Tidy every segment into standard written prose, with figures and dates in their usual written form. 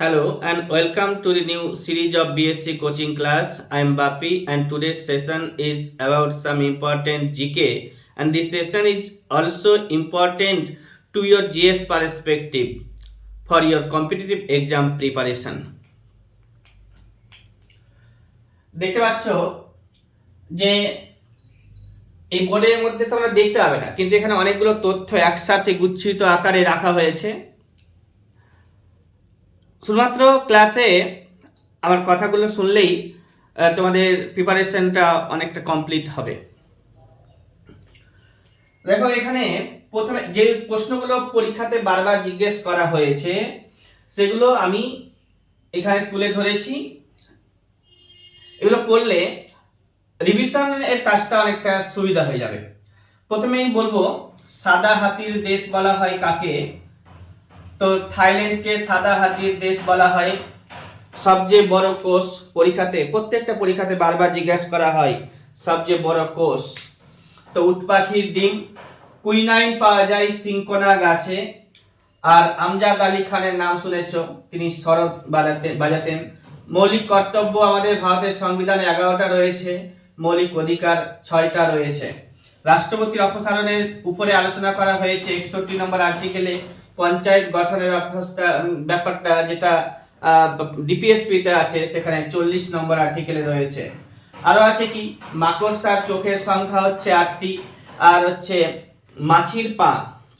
Hello and welcome to the new series of BSc coaching class. I am Bapi and today's session is about some important GK, and this session is also important to your GS perspective for your competitive exam preparation. দেখতে পাচ্ছ যে এই বোর্ডের মধ্যে তোমরা দেখতে পাবে না, কিন্তু এখানে অনেকগুলো তথ্য একসাথে গুচ্ছিত আকারে রাখা হয়েছে। শুধুমাত্র ক্লাসে আমার কথাগুলো শুনলেই তোমাদের প্রিপারেশনটা অনেকটা কমপ্লিট হবে। দেখো এখানে প্রথমে যে প্রশ্নগুলো পরীক্ষাতে বারবার জিজ্ঞেস করা হয়েছে সেগুলো আমি এখানে তুলে ধরেছি। এগুলো করলে রিভিশনের কাজটা অনেকটা সুবিধা হয়ে যাবে। প্রথমেই বলবো, সাদা হাতির দেশ বলা হয় কাকে? তো থাইল্যান্ডকে সাদা হাতির দেশ বলা হয়। সবচেয়ে বড় কোষ পরীক্ষাতে, প্রত্যেকটা পরীক্ষাতে বারবার জিজ্ঞাসা করা হয় সবচেয়ে বড় কোষ। তো উট পাখির ডিম। কুইনাইন পাওয়া যায় সিংকোনা গাছে। আর আমজাদ আলী খানের নাম শুনেছ, তিনি শরৎ বাজাতেন। মৌলিক কর্তব্য আমাদের ভারতের সংবিধানে 11টা রয়েছে, মৌলিক অধিকার 6টা রয়েছে। রাষ্ট্রপতির অপসারণের উপরে আলোচনা করা হয়েছে 61 নম্বর আর্টিকেলে। পঞ্চায়েত গঠনের ব্যাপারটা যেটা ডিপিএসপিতে আছে সেখানে 40 নম্বর আর্টিকেলে রয়েছে। আরো আছে কি, মাকড়সার চোখের সংখ্যা হচ্ছে 8টি, আর হচ্ছে মাছির পা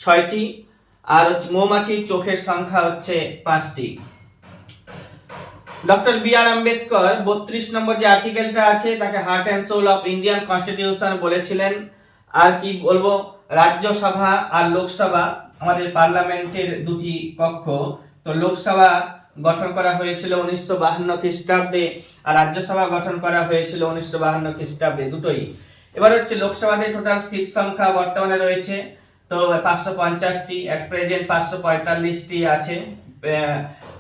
6টি, আর হচ্ছে মৌমাছির চোখের সংখ্যা হচ্ছে 5টি। ডক্টর বি আর আম্বেদকর 32 নম্বর যে আর্টিকেলটা আছে তাকে heart and soul of Indian constitution বলেছিলেন। আর কি বলবো, রাজ্যসভা আর লোকসভা আমাদের পার্লামেন্টের দুটি কক্ষ। তো লোকসভা গঠন করা হয়েছিল 1952 খ্রিস্টাব্দে, আর রাজ্যসভা গঠন করা হয়েছিল 1952 খ্রিস্টাব্দে, দুটোই। এবার হচ্ছে লোকসভাতে টোটাল সিট সংখ্যা বর্তমানে রয়েছে তো 550টি, এট প্রেজেন্ট 545টি আছে।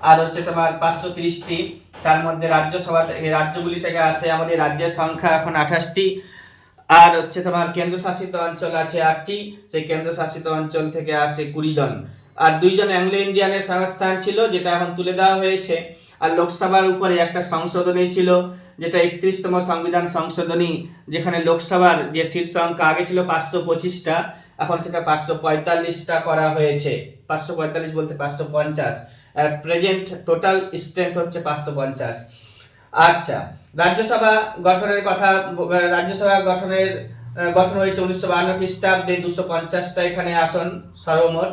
আর হচ্ছে তোমার 530টি, তার মধ্যে রাজ্যসভা রাজ্যগুলি থেকে আসে আমাদের রাজ্যের সংখ্যা এখন 28টি। আর হচ্ছে তোমার কেন্দ্রশাসিত অঞ্চল আছে 8টি, সেই কেন্দ্রশাসিত অঞ্চল থেকে আসে 20 জন। আর 2 জন অ্যাংলো ইন্ডিয়ানের সংস্থান ছিল, যেটা এখন তুলে দেওয়া হয়েছে। আর লোকসভার উপরে একটা সংশোধনী ছিল, যেটা 31তম সংবিধান সংশোধনী, যেখানে লোকসভার যে সিট সংখ্যা আগে ছিল 525টা, এখন সেটা 545টা করা হয়েছে। 545 বলতে 550, প্রেজেন্ট টোটাল স্ট্রেংথ হচ্ছে 550। আচ্ছা, রাজ্যসভা গঠনের কথা, রাজ্যসভা গঠন হয়েছে 1952 খ্রিস্টাব্দে, 250টা এখানে আসন সর্বমোট।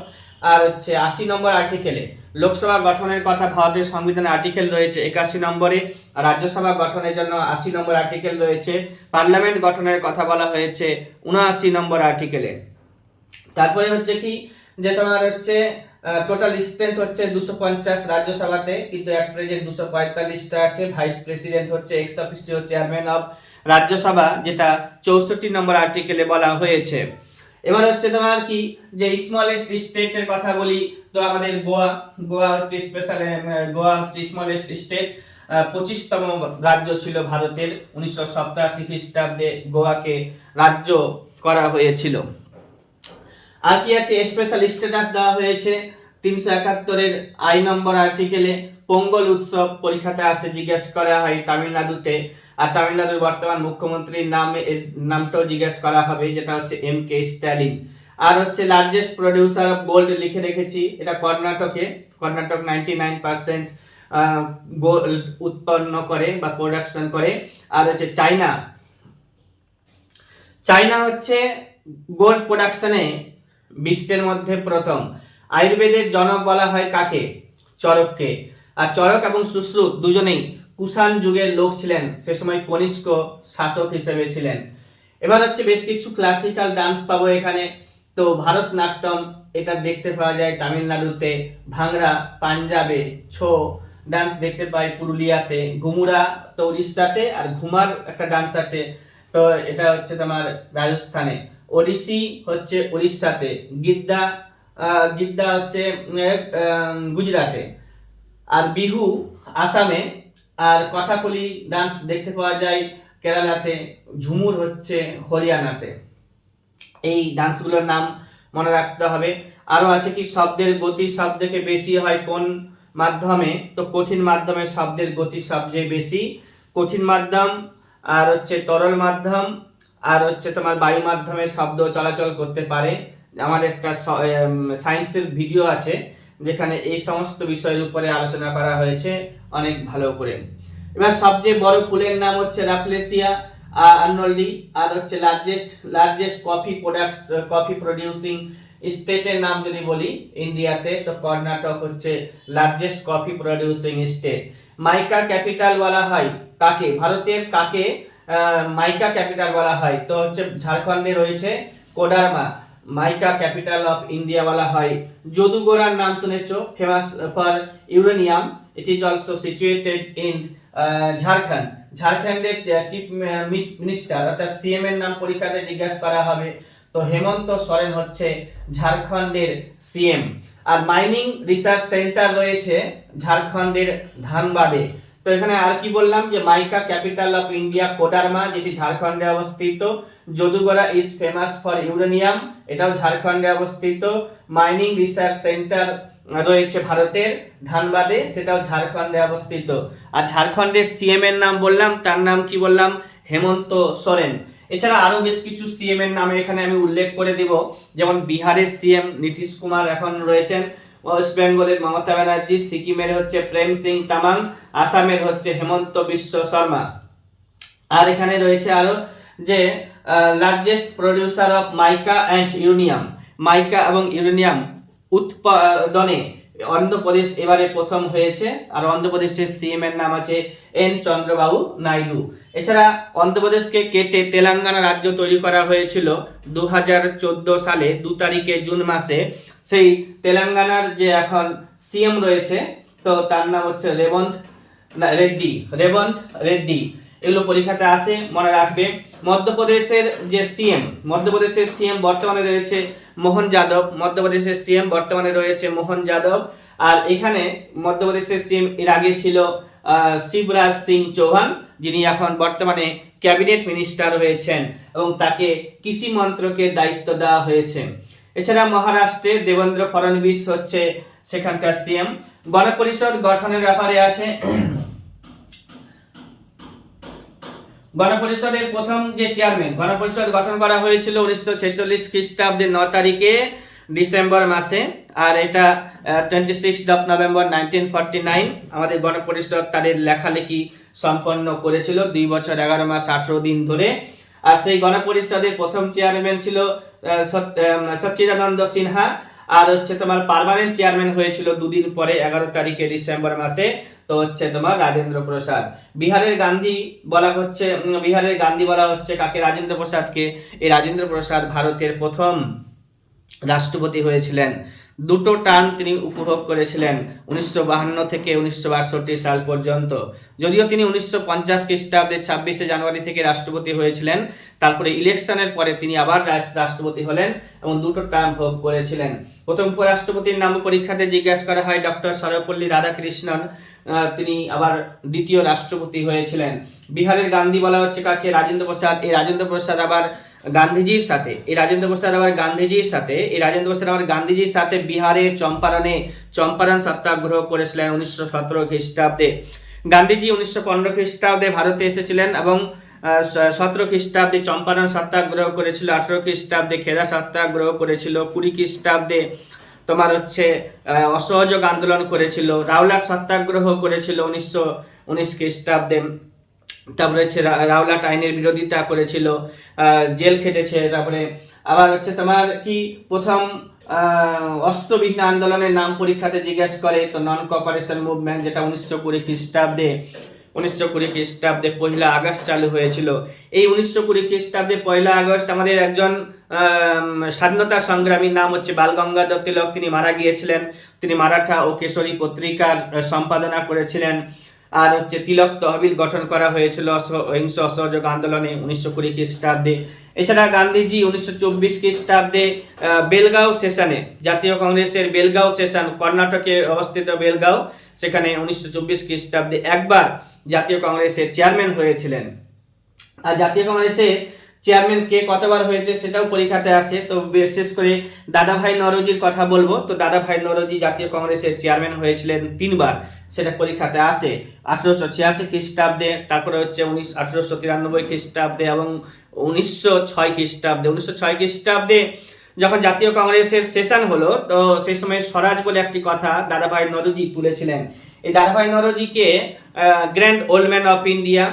আর হচ্ছে 80 নম্বর আর্টিকেলে লোকসভা গঠনের কথা ভারতের সংবিধানে আর্টিকেল রয়েছে 81 নম্বরে, আর রাজ্যসভা গঠনের জন্য 80 নম্বর আর্টিকেল রয়েছে। পার্লামেন্ট গঠনের কথা বলা হয়েছে 79 নম্বর আর্টিকেলে। তারপরে হচ্ছে কি, যে তোমার হচ্ছে টোটাল স্ট্রেংথ হচ্ছে 250 রাজ্যসভাতে, কিন্তু এক প্রেজেন্ট 245টা আছে। ভাইস প্রেসিডেন্ট হচ্ছে x officio chairman of Rajya Sabha, যেটা 64 নম্বর আর্টিকেলে বলা হয়েছে। এবার হচ্ছে তোমার কি, যে স্মলেস্ট স্টেটের কথা বলি, তো আমাদের গোয়া হচ্ছে স্পেশাল, গোয়া হচ্ছে স্মলেস্ট স্টেট। 25তম রাজ্য ছিল ভারতের। 1987 খ্রিস্টাব্দে গোয়াকে রাজ্য করা হয়েছিল। আর কি আছে, স্পেশাল স্ট্যাটাস দেওয়া হয়েছে 371 আই নম্বর আর্টিকেলে। পোঙ্গল উৎসব পরীক্ষাতে আসে, জিজ্ঞেস করা হয় তামিলনাড়ুতে। আর তামিলনাড়ুর বর্তমান মুখ্যমন্ত্রীর নামটাও জিজ্ঞেস করা হবে, যেটা হচ্ছে MK স্ট্যালিন। আর হচ্ছে লার্জেস্ট প্রোডিউসার অফ গোল্ড লিখে রেখেছি, এটা কর্ণাটক 99% গোল্ড উৎপন্ন করে বা প্রোডাকশন করে। আর হচ্ছে চায়না হচ্ছে গোল্ড প্রোডাকশনে বিশ্বের মধ্যে প্রথম। আয়ুর্বেদের জনক বলা হয় কাকে? চরককে। আর চরক এবং সুশ্রুত দুজনেই কুষাণ যুগের লোক ছিলেন, সে সময় কনিষ্ক শাসক হিসেবে ছিলেন। এবার হচ্ছে বেশ কিছু ক্লাসিক্যাল ডান্স পাবো এখানে। তো ভারতনাট্যম, এটা দেখতে পাওয়া যায় তামিলনাড়ুতে। ভাংড়া পাঞ্জাবে। ছো ডান্স দেখতে পাই পুরুলিয়াতে। ঘুমুরা তো উড়িষ্যাতে। আর ঘুমার একটা ডান্স আছে, তো এটা হচ্ছে তোমার রাজস্থানে। ওড়িশি হচ্ছে উড়িষ্যাতে। গিদ্দা হচ্ছে গুজরাটে। আর বিহু আসামে। আর কথাকলি ডান্স দেখতে পাওয়া যায় কেরালাতে। ঝুমুর হচ্ছে হরিয়ানাতে। এই ডান্সগুলোর নাম মনে রাখতে হবে। আরো আছে কি, শব্দের গতি সব থেকে বেশি হয় কোন মাধ্যমে, তো কঠিন মাধ্যমের শব্দের গতি সবচেয়ে বেশি। কঠিন মাধ্যম আর হচ্ছে তরল মাধ্যম আর হচ্ছে তোমার বায়ু মাধ্যমে শব্দ চলাচল করতে পারে। আমার একটা সায়েন্সের ভিডিও আছে যেখানে এই সমস্ত বিষয়ের উপরে আলোচনা করা হয়েছে অনেক ভালো করে। এবার সবচেয়ে বড় ফুলের নাম হচ্ছে রাফলেসিয়া আর্নল্ডি। আর হচ্ছে লার্জেস্ট কফি প্রডিউসিং স্টেটের নাম যদি বলি ইন্ডিয়াতে, তো কর্ণাটক হচ্ছে লার্জেস্ট কফি প্রডিউসিং স্টেট। মাইকা ক্যাপিটাল বলা হয় কাকে, ভারতের কাকে মাইকা ক্যাপিটাল বলা হয়? তো হচ্ছে ঝাড়খণ্ডে রয়েছে কোডারমা। মাইকা ক্যাপিটাল অফ ইন্ডিয়া বলা হয়। যদুগোড়ার নাম শুনেছো, famous for uranium. It is also situated in Jharkhand. ঝাড়খণ্ডের চিফ মিনিস্টার অর্থাৎ সিএম এর নাম পরীক্ষাতে জিজ্ঞাসা করা হবে, তো হেমন্ত সোরেন হচ্ছে ঝাড়খণ্ডের সিএম। আর মাইনিং রিসার্চ সেন্টার রয়েছে ঝাড়খণ্ডের ধানবাদে। তো এখানে আর কি বললাম যে মাইকা ক্যাপিটাল অফ ইন্ডিয়া কোডারমা, যেটি ঝাড়খণ্ডে অবস্থিত। যদুগোড়া ইজ ফেমাস ফর ইউরেনিয়াম, এটাও ঝাড়খণ্ডে অবস্থিত। মাইনিং রিসার্চ সেন্টার রয়েছে ভারতের ধানবাদে, সেটাও ঝাড়খণ্ডে অবস্থিত। আর ঝাড়খণ্ডের সিএম এর নাম বললাম, তার নাম কি বললাম? হেমন্ত সোরেন। এছাড়া আরো বেশ কিছু সিএম এর নাম এখানে আমি উল্লেখ করে দিব, যেমন বিহারের সিএম নীতিশ কুমার এখন রয়েছেন, ওয়েস্ট বেঙ্গলের মমতা ব্যানার্জি, সিকিমের হচ্ছে প্রেম সিং তামাং, আসামের হচ্ছে হেমন্ত বিশ্ব শর্মা। আর এখানে রয়েছে আরো যে largest producer of mica and uranium, mica এবং ইউরেনিয়াম উৎপাদনে অন্ধ্রপ্রদেশ এবারে প্রথম হয়েছে। আর অন্ধ্রপ্রদেশের সিএম এর নাম আছে এন চন্দ্রবাবু নাইডু। এছাড়া অন্ধ্রপ্রদেশকে কেটে তেলেঙ্গানা রাজ্য তৈরি করা হয়েছিল 2014 সালে 2 তারিখে জুন মাসে। সেই তেলেঙ্গানার যে এখন সিএম রয়েছে, তো তার নাম হচ্ছে রেবন্ত রেড্ডি। এগুলো পরীক্ষাতে আসে, মনে রাখবে। মধ্যপ্রদেশের সিএম বর্তমানে রয়েছে মোহন যাদব। আর এখানে মধ্যপ্রদেশের সিএম এর আগে ছিল শিবরাজ সিং চৌহান, যিনি এখন বর্তমানে ক্যাবিনেট মিনিস্টার হয়েছেন এবং তাকে কৃষি মন্ত্রকে দায়িত্ব দেওয়া হয়েছে। এছাড়া মহারাষ্ট্রে দেবেন্দ্র ফডনবিস হচ্ছে সেখানকার সিএম। গণপরিষদ গঠনের ব্যাপারে আছে, গণপরিষদের প্রথম যে চেয়ারম্যান, গণপরিষদ গঠন করা হয়েছিল 1946 খ্রিস্টাব্দে 9 তারিখে ডিসেম্বর মাসে। আর এটা 26 নভেম্বর 1949 আমাদের গণপরিষদ তাদের লেখালেখি সম্পন্ন করেছিল 2 বছর 11 মাস 18 দিন ধরে। আর সেই গণপরিষদের প্রথম চেয়ারম্যান ছিল সচ্চিদানন্দ সিনহা। আর হচ্ছে তোমার পার্মানেন্ট চেয়ারম্যান হয়েছিল 2 দিন পরে 11 তারিখে ডিসেম্বর মাসে, তো হচ্ছে তোমার রাজেন্দ্র প্রসাদ। বিহারের গান্ধী বলা হচ্ছে কাকে? রাজেন্দ্র প্রসাদকে। এই রাজেন্দ্র প্রসাদ ভারতের প্রথম রাষ্ট্রপতি হয়েছিলেন। 2টো টার্ম তিনি উপভোগ করেছিলেন 1952 থেকে 1962 সাল পর্যন্ত। যদিও তিনি 1950 খ্রিস্টাব্দে 26শে জানুয়ারি থেকে রাষ্ট্রপতি হয়েছিলেন, তারপরে ইলেকশনের পরে তিনি আবার রাষ্ট্রপতি হলেন এবং 2টো টার্ম ভোগ করেছিলেন। প্রথম উপরাষ্ট্রপতির নাম পরীক্ষাতে জিজ্ঞাসা করা হয় ডক্টর সর্বপল্লী রাধাকৃষ্ণন, তিনি আবার দ্বিতীয় রাষ্ট্রপতি হয়েছিলেন। বিহারের গান্ধী বলা হচ্ছে কাকে? রাজেন্দ্র প্রসাদ। এই রাজেন্দ্র প্রসাদ আবার গান্ধীজির সাথে বিহারের চম্পারণ সত্যাগ্রহ করেছিলেন 1917 খ্রিস্টাব্দে। গান্ধীজি 1915 খ্রিস্টাব্দে ভারতে এসেছিলেন এবং 17 খ্রিস্টাব্দে চম্পারণ সত্যাগ্রহ করেছিল, 18 খ্রিস্টাব্দে খেদা সত্যাগ্রহ করেছিল, 20 খ্রিস্টাব্দে তোমার হচ্ছে অসহযোগ আন্দোলন করেছিল, রাওলাট সত্যাগ্রহ করেছিল 1919 খ্রিস্টাব্দে। তারপরে হচ্ছে রাওলাট আইনের বিরোধিতা করেছিল, জেল খেটেছে। তারপরে আবার হচ্ছে তোমার কি প্রথম অস্ত্রবিহীন আন্দোলনের নাম পরীক্ষাতে জিজ্ঞাসা করে, তো নন কোঅপারেশন মুভমেন্ট, যেটা 1920 খ্রিস্টাব্দে 1 আগস্ট চালু হয়েছিল। এই 1920 খ্রিস্টাব্দে 1 আগস্ট আমাদের একজন স্বাধীনতা সংগ্রামীর নাম হচ্ছে বাল গঙ্গাধর তিলক, তিনি মারা গিয়েছিলেন। তিনি মারাঠা ও কেশরী পত্রিকার সম্পাদনা করেছিলেন। আর হচ্ছে তিলক তহবিল গঠন করা হয়েছিল অহিংস অসহযোগ আন্দোলনে 1920 খ্রিস্টাব্দে। এছাড়া গান্ধীজি 1924 খ্রিস্টাব্দে বেলগাঁও সেশনে, জাতীয় কংগ্রেসের বেলগাঁও সেশন, কর্ণাটকে অবস্থিত বেলগাঁও, সেখানে 1924 খ্রিস্টাব্দে একবার জাতীয় কংগ্রেসের চেয়ারম্যান হয়েছিলেন। আর জাতীয় কংগ্রেসে চেয়ারম্যান কে কতবার হয়েছে সেটাও পরীক্ষাতে আসে। তো বিশেষ করে দাদাভাই নওরোজির কথা বলবো। তো দাদাভাই নওরোজি জাতীয় কংগ্রেসের চেয়ারম্যান হয়েছিলেন 3বার, সেটা পরীক্ষাতে আসে। 1886 খ্রিস্টাব্দে, তারপরে হচ্ছে 1893 খ্রিস্টাব্দে এবং 1906 খ্রিস্টাব্দে। 1906 খ্রিস্টাব্দে যখন জাতীয় কংগ্রেসের সেশন হলো, তো সেই সময় স্বরাজ বলে একটি কথা দাদাভাই নওরোজি তুলেছিলেন। এই দাদাভাই নওরোজিকে grand old man of India,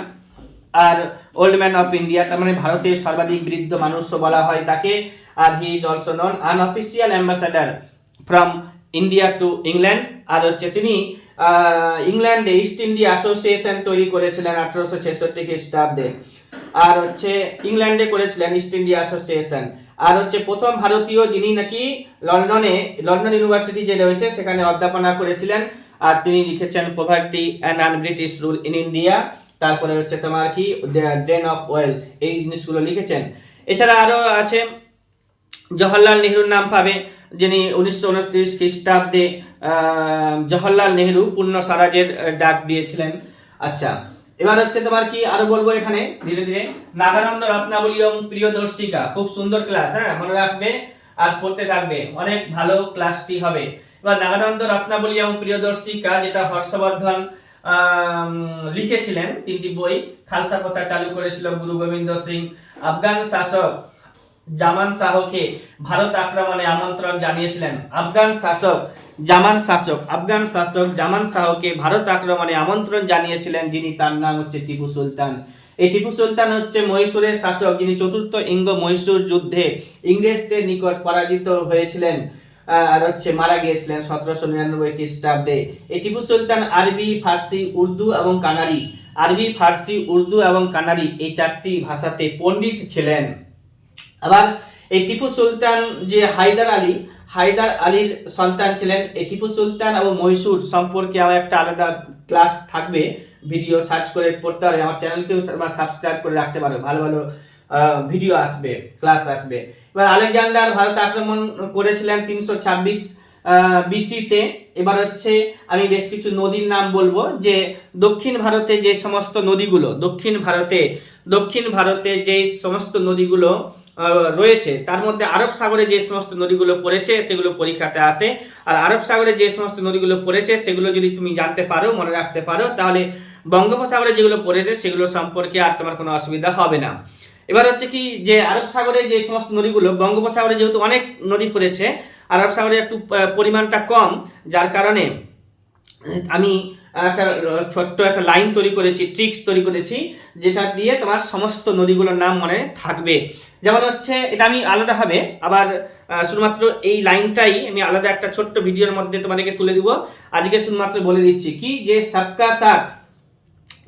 আর ওল্ড ম্যান অফ ইন্ডিয়া তার মানে ভারতের সর্বাধিক বৃদ্ধ মানুষও বলা হয় তাকে। আর he is also non unofficial ambassador from India to England. আর হচ্ছে তিনি ইংল্যান্ডে ইস্ট ইন্ডিয়া অ্যাসোসিয়েশন তৈরি করেছিলেন 1866 খ্রিস্টাব্দে। আর হচ্ছে ইংল্যান্ডে করেছিলেন ইস্ট ইন্ডিয়া অ্যাসোসিয়েশন। আর হচ্ছে প্রথম ভারতীয় যিনি নাকি লন্ডন ইউনিভার্সিটি যে রয়েছে সেখানে অধ্যাপনা করেছিলেন। আর তিনি লিখেছেন poverty and An British rule in India, তারপরে হচ্ছে তোমার কি ড্রেন অফ ওয়েলথ, এই জিনিসগুলো লিখেছেন। এছাড়া আরো আছে জওহরলাল নেহরুর নাম পাবে, যিনি 1929 খ্রিস্টাব্দে জওহরলাল নেহরু পূর্ণ স্বরাজের ডাক দিয়েছিলেন। আচ্ছা, এবার হচ্ছে তোমার কি আরো বলবো এখানে ধীরে ধীরে। নাগানন্দ রত্নাবলী এবং প্রিয়দর্শিকা, খুব সুন্দর ক্লাস, হ্যাঁ মনে রাখবে আর পড়তে থাকবে, অনেক ভালো ক্লাসটি হবে। এবার নাগানন্দ রত্নাবলী এবং প্রিয়দর্শিকা, যেটা হর্ষবর্ধন লিখেছিলেন, 3টি বই। খালসা প্রথা চালু করেছিল গুরু গোবিন্দ সিং। আফগান শাসক জামান শাহকে ভারত আক্রমণে আমন্ত্রণ জানিয়েছিলেন। আফগান শাসক জামান শাহকে ভারত আক্রমণে আমন্ত্রণ জানিয়েছিলেন যিনি, তার নাম হচ্ছে টিপু সুলতান। এই টিপু সুলতান হচ্ছে মহীশূরের শাসক, যিনি চতুর্থ ইঙ্গ মহীশূর যুদ্ধে ইংরেজদের নিকট পরাজিত হয়েছিলেন আর হচ্ছে মারা গিয়েছিলেন 1799 খ্রিস্টাব্দে। এই টিপু সুলতান আরবি, ফার্সি, উর্দু এবং কানাড়ি এই 4টি ভাষাতে পণ্ডিত ছিলেন। আবার এই টিপু সুলতান যে হায়দার আলীর সন্তান ছিলেন। এই টিপু সুলতান এবং মহীশূর সম্পর্কে আমার একটা আলাদা ক্লাস থাকবে, ভিডিও সার্চ করে পড়তে হবে। আমার চ্যানেলকেও সাবস্ক্রাইব করে রাখতে পারো, ভালো ভালো ভিডিও আসবে, ক্লাস আসবে। এবার আলেকজান্ডার ভারত আক্রমণ করেছিলেন 326 বিসিতে। এবার হচ্ছে আমি বেশ কিছু নদীর নাম বলবো, যে দক্ষিণ ভারতে যে সমস্ত নদীগুলো রয়েছে, তার মধ্যে আরব সাগরে যে সমস্ত নদীগুলো পড়েছে সেগুলো পরীক্ষাতে আসে। আর আরব সাগরে যে সমস্ত নদীগুলো পড়েছে সেগুলো যদি তুমি জানতে পারো, মনে রাখতে পারো, তাহলে বঙ্গোপসাগরে যেগুলো পড়েছে সেগুলো সম্পর্কে আর তোমার কোনো অসুবিধা হবে না। এবার হচ্ছে কি, যে আরব সাগরে যে সমস্ত নদীগুলো, বঙ্গোপসাগরে যেহেতু অনেক নদী পড়েছে, আরব সাগরে একটু পরিমাণটা কম, যার কারণে আমি একটা ছোট্ট একটা লাইন ট্রিক্স তৈরি করেছি, যেটা দিয়ে তোমার সমস্ত নদীগুলোর নাম মনে থাকবে। যেমন হচ্ছে, এটা আমি আলাদাভাবে আবার শুধুমাত্র এই লাইনটাই আমি আলাদা একটা ছোট্ট ভিডিওর মধ্যে তোমাদেরকে তুলে দিব। আজকে শুধুমাত্র বলে দিচ্ছি কি, যে সবকা সাথ,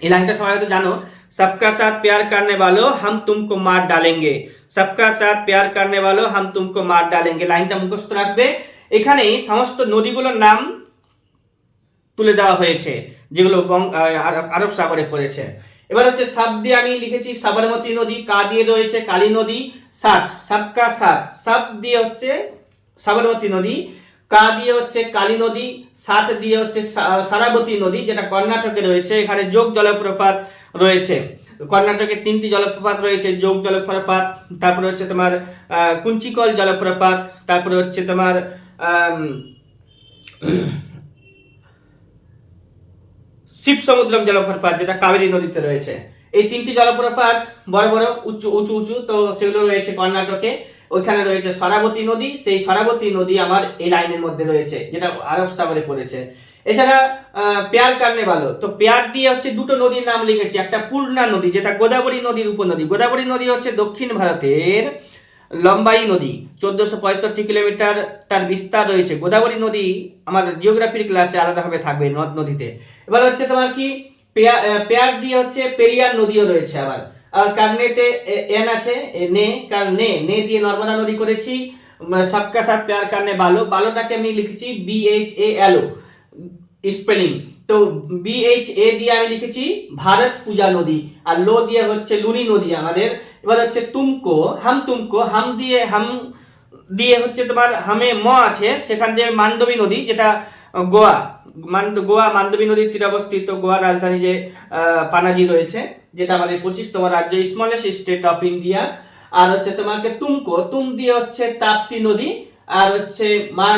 এই লাইনটা সবাই হয়তো জানো, सबका साथ प्यार करने वालों हम तुमको मार डालेंगे, सबका साथ प्यार करने वालों हम तुमको मार डालेंगे, লাইনটা মুখস্থ রাখবে। এখানেই সমস্ত নদীগুলোর নাম তুলে দেওয়া হয়েছে যেগুলো আরব সাগরে পড়েছে। এবার হচ্ছে সাব দিয়ে আমি লিখেছি সাবরমতী নদী, কা দিয়ে রয়েছে কালী নদী, সাথ সবকা সাথ, সাব দিয়ে হচ্ছে সাবরমতী নদী, কা দিয়ে হচ্ছে কালী নদী, সাথ দিয়ে হচ্ছে সারাবতী নদী, যেটা কর্ণাটকে রয়েছে। এখানে যোগ জলপ্রপাত রয়েছে, কর্ণাটকে 3টি জলপ্রপাত রয়েছে, যোগ জলপ্রপাত, তারপরে হচ্ছে তোমার কুঞ্চিকল জলপ্রপাত, তারপরে হচ্ছে তোমার শিব সমুদ্রম জলপ্রপাত, যেটা কাবেরী নদীতে রয়েছে। এই 3টি জলপ্রপাত বড় বড় উঁচু, তো সেগুলো রয়েছে কর্ণাটকে। ওইখানে রয়েছে সরাবতী নদী, সেই সরাবতী নদী আমার এই লাইনের মধ্যে রয়েছে, যেটা আরব সাগরে পড়েছে। এছাড়া প্যার কারনে ভালো, তো প্যার দিয়ে হচ্ছে 2টো নদীর নাম লিখেছি। একটা পূর্ণা নদী, যেটা গোদাবরী নদীর উপনদী। গোদাবরী নদী হচ্ছে দক্ষিণ ভারতের লম্বাই নদী, 1465 কিলোমিটার তার বিস্তার রয়েছে। গোদাবরী নদী আমার জিওগ্রাফির ক্লাসে আলাদাভাবে থাকবে নদ নদীতে। এবার হচ্ছে তোমার কি, পেয়ার দিয়ে হচ্ছে পেরিয়ার নদীও রয়েছে। আর কারনেতে এন আছে, নে দিয়ে নর্মদা নদী করেছি। সবকা সাথ প্যার কারনে বালোটাকে আমি লিখেছি BHALO স্পেলিং, তো BHA দিয়ে আমি লিখেছি ভারত পূজা নদী, আর লো দিয়ে হচ্ছে লুনি নদী আমাদের। এবার হচ্ছে হাম দিয়ে হচ্ছে তোমার হামে ম আছে, সেখান দিয়ে মান্ডবী নদী, যেটা গোয়া মান্ডবী নদীর তীরে অবস্থিত। গোয়ার রাজধানী যে পানাজি রয়েছে, যেটা আমাদের 25তম রাজ্য, স্মলেস্ট স্টেট অফ ইন্ডিয়া। আর হচ্ছে তোমাকে তুম দিয়ে হচ্ছে তাপ্তি নদী, আর হচ্ছে মার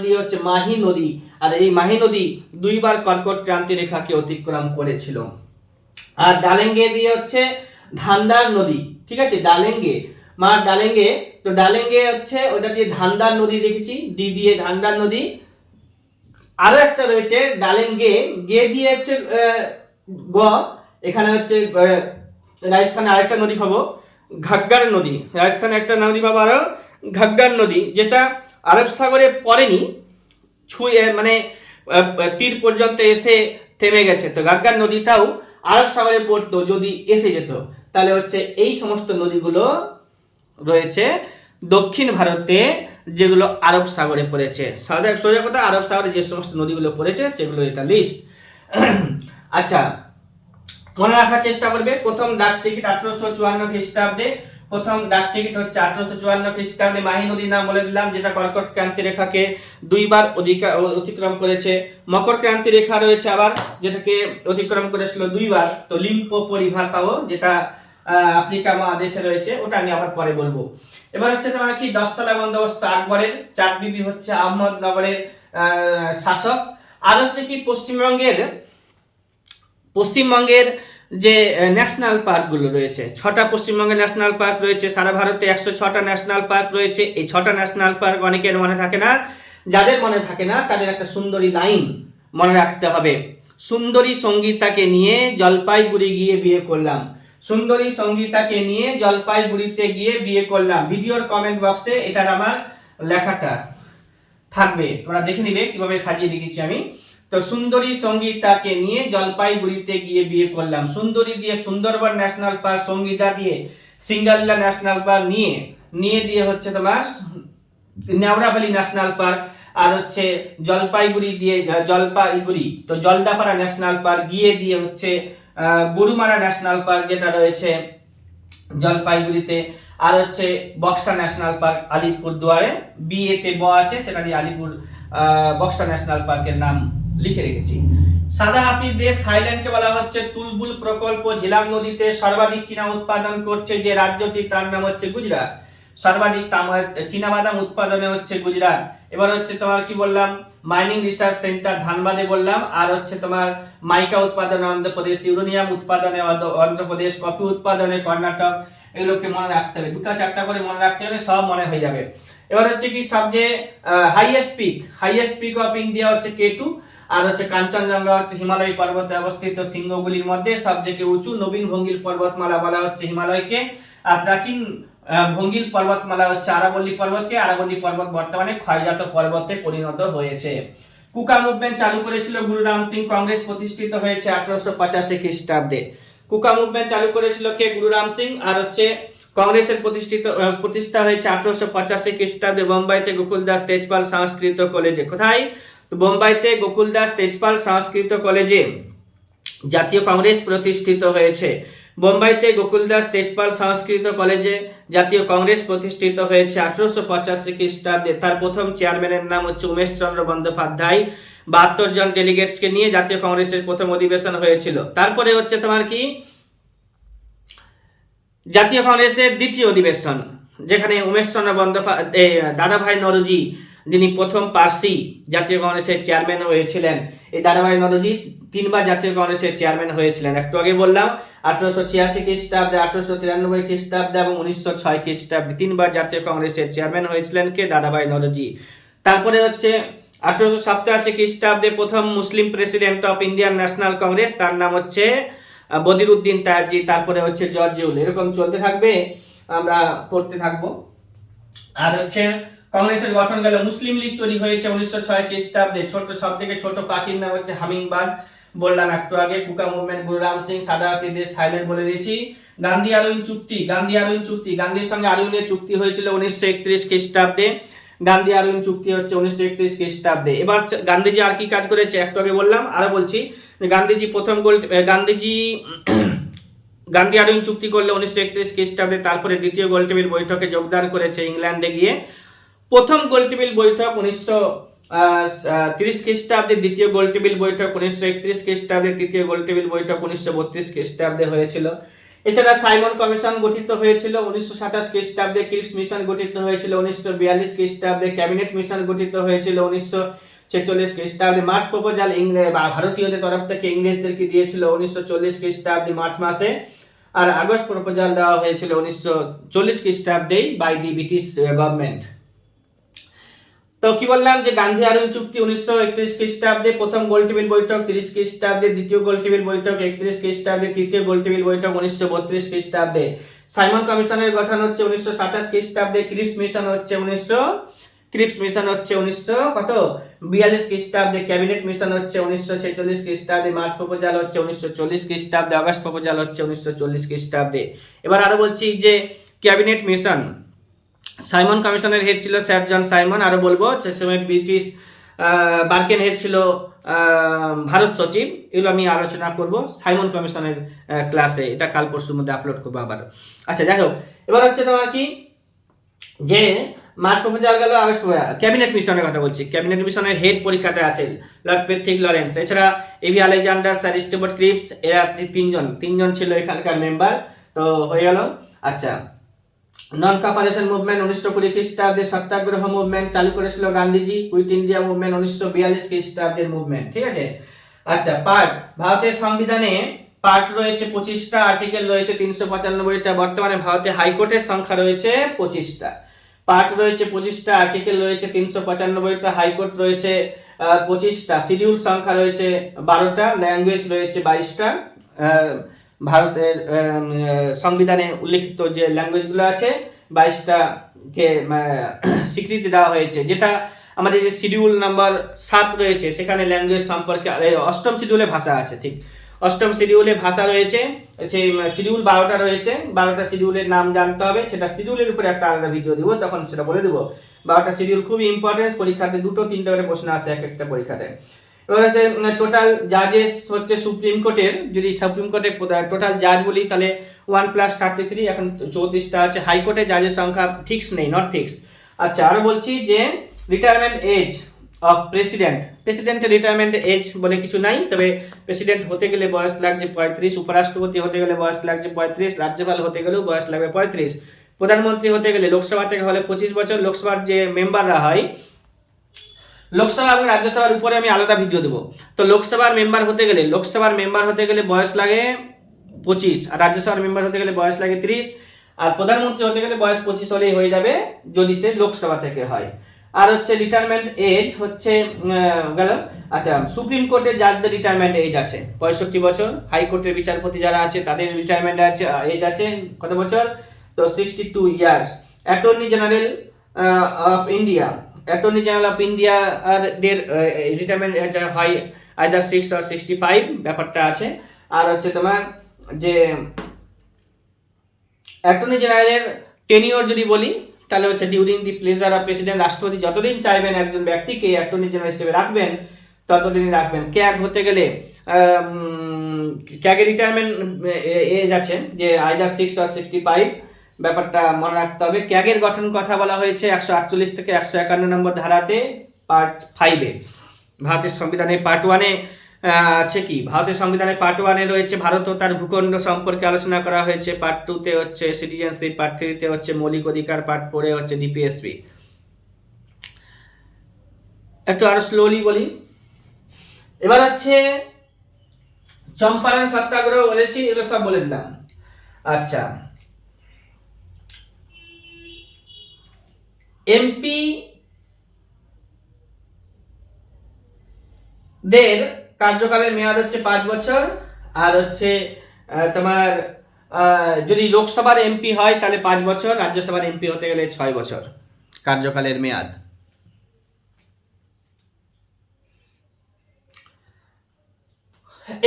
দিয়ে হচ্ছে মাহি নদী। আর এই মাহি নদী দুইবার কর্কট ক্রান্তি রেখাকে অতিক্রম করেছিল। আর ডালেঙ্গে দিয়ে হচ্ছে ধান্দার নদী, ঠিক আছে, ডালেঙ্গে, তো ডালেঙ্গে হচ্ছে ওটা দিয়ে ধান্দার নদী দেখেছি, ডি দিয়ে ধান্দার নদী। আরো একটা রয়েছে ডালেঙ্গে, গে দিয়ে হচ্ছে গ, এখানে হচ্ছে রাজস্থানে আরেকটা নদী পাবো ঘাগ্গার নদী, রাজস্থানে একটা নদী পাবো আরো ঘাগ্গার নদী, যেটা আরব সাগরে পড়েনি, ছুঁয়ে মানে তীর পর্যন্ত এসে থেমে গেছে। তো ঘাগ্গার নদীটাও আরব সাগরে পড়তো, যদি এসে যেত তাহলে হচ্ছে এই সমস্ত নদীগুলো রয়েছে দক্ষিণ ভারতে, যেগুলো আরব সাগরে পড়েছে। সোজা কথা, আরব সাগরে যে সমস্ত নদীগুলো পড়েছে সেগুলো এটা লিস্ট। আচ্ছা, মনে রাখার চেষ্টা করবে। প্রথম ডাক টিকিট 1854 খ্রিস্টাব্দে, প্রথম ডাক টিকিট হচ্ছে 1854 খ্রিস্টাব্দে মাহি নদীর নাম বলে দিলাম, যেটা কর্কট ক্রান্তি রেখাকে দুইবার অতিক্রম করেছে। মকর ক্রান্তি রেখা রয়েছে আবার, যেটাকে অতিক্রম করেছিল দুইবার। তো লিম্পোপো রিভার পাবো, যেটা আফ্রিকা মহাদেশে রয়েছে, ওটা আমি আবার পরে বলবো। এবার হচ্ছে তোমার কি দশতলা বন্দোবস্ত আকবরের, চাঁদ বিবি হচ্ছে আহমদনগরের শাসক। আর হচ্ছে কি পশ্চিমবঙ্গের যে ন্যাশনাল পার্কগুলো রয়েছে, 6টা পশ্চিমবঙ্গের ন্যাশনাল পার্ক রয়েছে। সারা ভারতে 106টা ন্যাশনাল পার্ক রয়েছে। এই 6টা ন্যাশনাল পার্ক অনেকের মনে থাকে না, যাদের মনে থাকে না তাদের একটা সুন্দরী লাইন মনে রাখতে হবে। সুন্দরী সঙ্গীতাকে নিয়ে জলপাইগুড়ি গিয়ে বিয়ে করলাম, সুন্দরী সঙ্গীতাকে নিয়ে জলপাইগুড়িতে গিয়ে বিয়ে করলাম। ভিডিওর কমেন্ট বক্সে এটার আমার লেখাটা থাকবে, তোমরা দেখে নিবে কিভাবে সাজিয়ে লিখেছি আমি। তো সুন্দরী সঙ্গীতাকে নিয়ে জলপাইগুড়িতে গিয়ে বিয়ে করলাম। সুন্দরী দিয়ে সুন্দরবন ন্যাশনাল পার্ক, সঙ্গীতা দিয়ে সিঙ্গালিলা ন্যাশনাল পার্ক, নিয়ে দিয়ে হচ্ছে তোমার নেওড়াবালি ন্যাশনাল পার্ক, আর হচ্ছে জলপাইগুড়ি দিয়ে জলপাইগুড়ি তো জলদাপাড়া ন্যাশনাল পার্ক, গিয়ে দিয়ে হচ্ছে গরুমারা ন্যাশনাল পার্ক, যেটা রয়েছে জলপাইগুড়িতে। আর হচ্ছে বক্সা ন্যাশনাল পার্ক আলিপুরদুয়ারে, বিএতে ব আছে, সেটা দিয়ে আলিপুর বক্সা ন্যাশনাল পার্কের নাম লিখে রেখেছি। সাদা হাতির দেশ থাইল্যান্ডকে বলা হচ্ছে তুলবুল প্রকল্প। ঝিলাম নদীতে সর্বাধিক চীনা উৎপাদন করছে যে রাজ্যটি, তার নাম হচ্ছে গুজরাট। সর্বাধিক চীনাবাদাম উৎপাদনে হচ্ছে গুজরাট। এবার হচ্ছে তোমার কি বললাম, মাইনিং রিসার্চ সেন্টার ধানবাদে বললাম। আর হচ্ছে তোমার মাইকা উৎপাদনে অন্ধ্রপ্রদেশ, ইউরেনিয়াম উৎপাদনে অন্ধ্রপ্রদেশ, কফি উৎপাদনে কর্ণাটক। এগুলোকে মনে রাখতে হবে, 2টা-4টা করে মনে রাখতে হলে সব মনে হয়ে যাবে। এবার হচ্ছে কি সবচেয়ে হাইয়েস্ট পিক অফ ইন্ডিয়া হচ্ছে কেটু। আর হচ্ছে কাঞ্চনজঙ্ঘা হচ্ছে হিমালয় পর্বতে অবস্থিত শৃঙ্গগুলির মধ্যে সবথেকে উঁচু। নবীন ভঙ্গিল পর্বতমালা বলা হচ্ছে হিমালয়কে, আর প্রাচীন ভঙ্গিল পর্বতমালা হচ্ছে আরাবল্লী পর্বতকে। আরাবল্লী পর্বত বর্তমানে ক্ষয়জাত পর্বতে পরিণত হয়েছে। কুকা মুভমেন্ট চালু করেছিল গুরু রাম সিং। কংগ্রেস প্রতিষ্ঠিত হয়েছে 1885 খ্রিস্টাব্দে। কুকা মুভমেন্ট চালু করেছিল কে? গুরু রাম সিং। আর হচ্ছে কংগ্রেসের প্রতিষ্ঠা হয়েছে 1885 খ্রিস্টাব্দে বোম্বাইতে গোকুলদাস তেজপাল সংস্কৃত কলেজে। কোথায়? বোম্বাইতে গোকুলদাস তেজপাল সংস্কৃত কলেজে জাতীয় কংগ্রেস প্রতিষ্ঠিত হয়েছে। বোম্বাইতে গোকুলদাস তেজপাল সংস্কৃত কলেজে জাতীয় কংগ্রেস প্রতিষ্ঠিত হয়েছে 1885 খ্রিস্টাব্দে। তার প্রথম চেয়ারম্যানের নাম হচ্ছে উমেশ চন্দ্র বন্দ্যোপাধ্যায়। 72 জন ডেলিগেটসকে নিয়ে জাতীয় কংগ্রেসের প্রথম অধিবেশন হয়েছিল। তারপরে হচ্ছে তোমার কি জাতীয় কংগ্রেসের দ্বিতীয় অধিবেশন, যেখানে উমেশ চন্দ্র বন্দ্যোপাধ্যায় দাদাভাই নওরোজি, যিনি প্রথম পার্সি জাতীয় কংগ্রেসের চেয়ারম্যান হয়েছিলেন। এই দাদাভাই নওরোজি 3বার জাতীয় কংগ্রেসের চেয়ারম্যান হয়েছিলেন। একটু আগে বললাম 1886 খ্রিস্টাব্দে, 1893 খ্রিস্টাব্দে এবং 1906 খ্রিস্টাব্দে 3বার জাতীয় কংগ্রেসের চেয়ারম্যান হয়েছিলেন কে? দাদাভাই নওরোজি। তারপরে হচ্ছে 1887 খ্রিস্টাব্দে প্রথম মুসলিম president of Indian National Congress, তার নাম হচ্ছে বদিরউদ্দিন তায়াবজি। তারপরে হচ্ছে জর্জিউল। এরকম চলতে থাকবে, আমরা পড়তে থাকবো। আর হচ্ছে কংগ্রেসের গঠন গেল। মুসলিম লীগ তৈরি হয়েছে 1906 খ্রিস্টাব্দে। সব থেকে ছোট পাখির নাম হচ্ছে হামিংবার্ড, বললাম একটু আগে। কুকা মুভমেন্ট, গুরু রাম সিং, সাদা হাতির দেশ থাইল্যান্ড বলে দিয়েছি। গান্ধী আরউইন চুক্তি, গান্ধীর সঙ্গে আরউইনের চুক্তি হয়েছিল 1931 খ্রিস্টাব্দে। গান্ধী আরউইন চুক্তি হচ্ছে 1931 খ্রিস্টাব্দে। এবার গান্ধীজি আর কি কাজ করেছে একটু আগে বললাম, আরো বলছি। গান্ধীজি গান্ধী আরউইন চুক্তি করলে 1931 খ্রিস্টাব্দে। তারপরে দ্বিতীয় গোলটেবিল বৈঠকে যোগদান করেছে ইংল্যান্ডে গিয়ে। প্রথম গোলটেবিল বৈঠক 1930 খ্রিস্টাব্দে, দ্বিতীয় গোলটেবিল বৈঠক 1931 খ্রিস্টাব্দে, তৃতীয় গোলটেবিল বৈঠক 1932 খ্রিস্টাব্দে হয়েছিল। এছাড়া সাইমন কমিশন গঠিত হয়েছিল 1927 খ্রিস্টাব্দে, ক্রিপস মিশন গঠিত হয়েছিল 1942 খ্রিস্টাব্দে, ক্যাবিনেট মিশন গঠিত হয়েছিল 1946 খ্রিস্টাব্দে, মার্চ প্রপোজাল ভারতীয়দের তরফ থেকে ইংরেজদেরকে দিয়েছিল 1940 খ্রিস্টাব্দে মার্চ মাসে, আর আগস্ট প্রপোজাল দেওয়া হয়েছিল 1940 খ্রিস্টাব্দেই বাই দি ব্রিটিশ গভর্নমেন্ট। তো কি বললাম যে গান্ধী আরউইন চুক্তি 1931 খ্রিস্টাব্দে, প্রথম গোলটেবিল বৈঠক 30 খ্রিস্টাব্দে, দ্বিতীয় গোলটেবিল বৈঠক 31 খ্রিস্টাব্দে, তৃতীয় গোলটেবিল বৈঠক 1932 খ্রিস্টাব্দে। সাইমন কমিশনের গঠন হচ্ছে 1927 খ্রিস্টাব্দে, ক্রিপস মিশন হচ্ছে 1942 খ্রিস্টাব্দে, ক্যাবিনেট মিশন হচ্ছে 1946 খ্রিস্টাব্দে, মার্চ প্রপোজাল হচ্ছে 1940 খ্রিস্টাব্দে, আগস্ট প্রপোজাল হচ্ছে 1940 খ্রিস্টাব্দে। এবার আরো বলছি যে ক্যাবিনেট মিশন, সাইমন কমিশনের হেড ছিল স্যার জন সাইমন। আরো বলবো সে সময় ব্রিটিশ বার্কেন হেড ছিল ভারত সচিব। এগুলো আমি আলোচনা করব সাইমন কমিশনের ক্লাসে, এটা কাল পরশুর মধ্যে আপলোড করবো আবার। আচ্ছা যাই হোক, এবার হচ্ছে তোমার কি যে মার্চ প্রপোজাল গেল, আগস্ট ক্যাবিনেট মিশনের কথা বলছি। ক্যাবিনেট মিশনের হেড পরীক্ষাতে আছে লর্ড পেথ্রিক লরেন্স, এছাড়া এবি আলেকজান্ডার, স্যার স্টিফোর্ড ক্রিপস, এরা তিনজন ছিল এখানকার মেম্বার। তো হয়ে গেল। আচ্ছা, নন কপারেশন মুভমেন্ট 1920 খ্রিস্টাব্দে, সত্যাগ্রহ মুভমেন্ট চালু করেছিল গান্ধীজি, কুইট ইন্ডিয়া মুভমেন্ট 1942 খ্রিস্টাব্দের মুভমেন্ট, ঠিক আছে। আচ্ছা, পার্ট, ভারতের সংবিধানে পার্ট রয়েছে 25টা, আর্টিকেল রয়েছে 395টা। বর্তমানে ভারতে হাইকোর্টের সংখ্যা রয়েছে 25টা, পার্ট রয়েছে 25টা, আর্টিকেল রয়েছে 395টা, হাইকোর্ট রয়েছে 25টা, শিডিউল সংখ্যা রয়েছে 12টা, ল্যাঙ্গুয়েজ রয়েছে 22টা। ভারতের সংবিধানে উল্লেখিত যে ল্যাঙ্গুয়েজগুলো আছে 22টাকে স্বীকৃতি দেওয়া হয়েছে। যেটা আমাদের যে শিডিউল নাম্বার 7 রয়েছে সেখানে ল্যাঙ্গুয়েজ সম্পর্কে, অষ্টম শিডিউলে ভাষা আছে, ঠিক অষ্টম শিডিউলে ভাষা রয়েছে। সেই শিডিউল 12টা রয়েছে, 12টা শিডিউলের নাম জানতে হবে, সেটা শিডিউলের উপরে একটা আলাদা ভিডিও দিব, তখন সেটা বলে দেবো। 12টা শিডিউল খুবই ইম্পর্টেন্ট, পরীক্ষাতে 2-3টা করে প্রশ্ন আসে এক একটা পরীক্ষাতে। এবার হচ্ছে টোটাল জাজেস হচ্ছে সুপ্রিম কোর্টের, যদি সুপ্রিম কোর্টে টোটাল জাজ বলি তাহলে 1+33, এখন 34টা আছে। হাইকোর্টে জাজের সংখ্যা ফিক্স নেই, নট ফিক্স। আচ্ছা, আরো বলছি যে রিটায়ারমেন্ট এজ অফ প্রেসিডেন্টের রিটায়ারমেন্ট এজ বলে কিছু নাই, তবে প্রেসিডেন্ট হতে গেলে বয়স লাগছে 35, উপরাষ্ট্রপতি হতে গেলে বয়স লাগছে 35, রাজ্যপাল হতে গেলেও বয়স লাগবে 35, প্রধানমন্ত্রী হতে গেলে লোকসভা থেকে হলে 25 বছর, লোকসভার যে মেম্বাররা হয়, লোকসভা এবং রাজ্যসভার উপরে আমি আলাদা ভিডিও দেবো। তো লোকসভার মেম্বার হতে গেলে বয়স লাগে 25, আর রাজ্যসভার মেম্বার হতে গেলে বয়স লাগে 30, আর প্রধানমন্ত্রী হতে গেলে বয়স 25 হলেই হয়ে যাবে যদি সে লোকসভা থেকে হয়। আর হচ্ছে রিটায়ারমেন্ট এজ হচ্ছে গেল। আচ্ছা, সুপ্রিম কোর্টের জাজদের রিটায়ারমেন্ট এজ আছে 65 বছর, হাইকোর্টের বিচারপতি যারা আছে তাদের রিটায়ারমেন্ট আছে এজ আছে কত বছর, তো 62 years. Attorney general of India আর দের রিটায়ারমেন্ট হয় আইদার 6 or 65, ব্যাপারটা আছে। আর হচ্ছে তোমার যে অ্যাটর্নি জেনারেলের টেনিওর যদি বলি তাহলে হচ্ছে during the pleasure of president, রাষ্ট্রপতি যতদিন চাইবেন একজন ব্যক্তিকে অ্যাটর্নি জেনারেল হিসেবে রাখবেন ততদিনই রাখবেন। ক্যাগ হতে গেলে ক্যাগের রিটায়ারমেন্ট এজ আছে যে আইদার 6 or 65, ব্যাপারটা মনে রাখতে হবে। ক্যাগের গঠন কথা বলা হয়েছে 148 থেকে 151 নম্বর ধারাতে, পার্ট 5-এ। ভারতের সংবিধানের পার্ট 1-এ আছে কি, ভারতের সংবিধানের পার্ট 1-এ রয়েছে ভারত ও তার ভূখণ্ড সম্পর্কে আলোচনা করা হয়েছে, পার্ট 2-তে হচ্ছে সিটিজেনশিপ, পার্ট 3-তে হচ্ছে মৌলিক অধিকার, পার্ট 4-এ হচ্ছে ডিপিএসপি। একটু আরো স্লোলি বলি। এবার হচ্ছে চম্পারণ সত্যাগ্রহ বলেছি, এগুলো সব বলে দিলাম। আচ্ছা, এমপি দের কার্যকালের মেয়াদ হচ্ছে 5 বছর, আর হচ্ছে তোমার যদি লোকসভার এমপি হয় তাহলে 5 বছর, রাজ্যসভার এমপি হতে গেলে 6 বছর কার্যকালের মেয়াদ।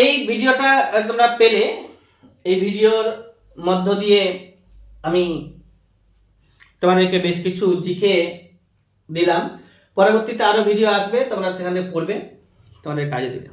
এই ভিডিওটা তোমরা পেলে, এই ভিডিওর মধ্য দিয়ে আমি তোমাদেরকে বেশ কিছু জিকে দিলাম। পরবর্তীতে আরো ভিডিও আসবে, তোমরা সেখানে পড়বে, তোমাদের কাজে দিবে।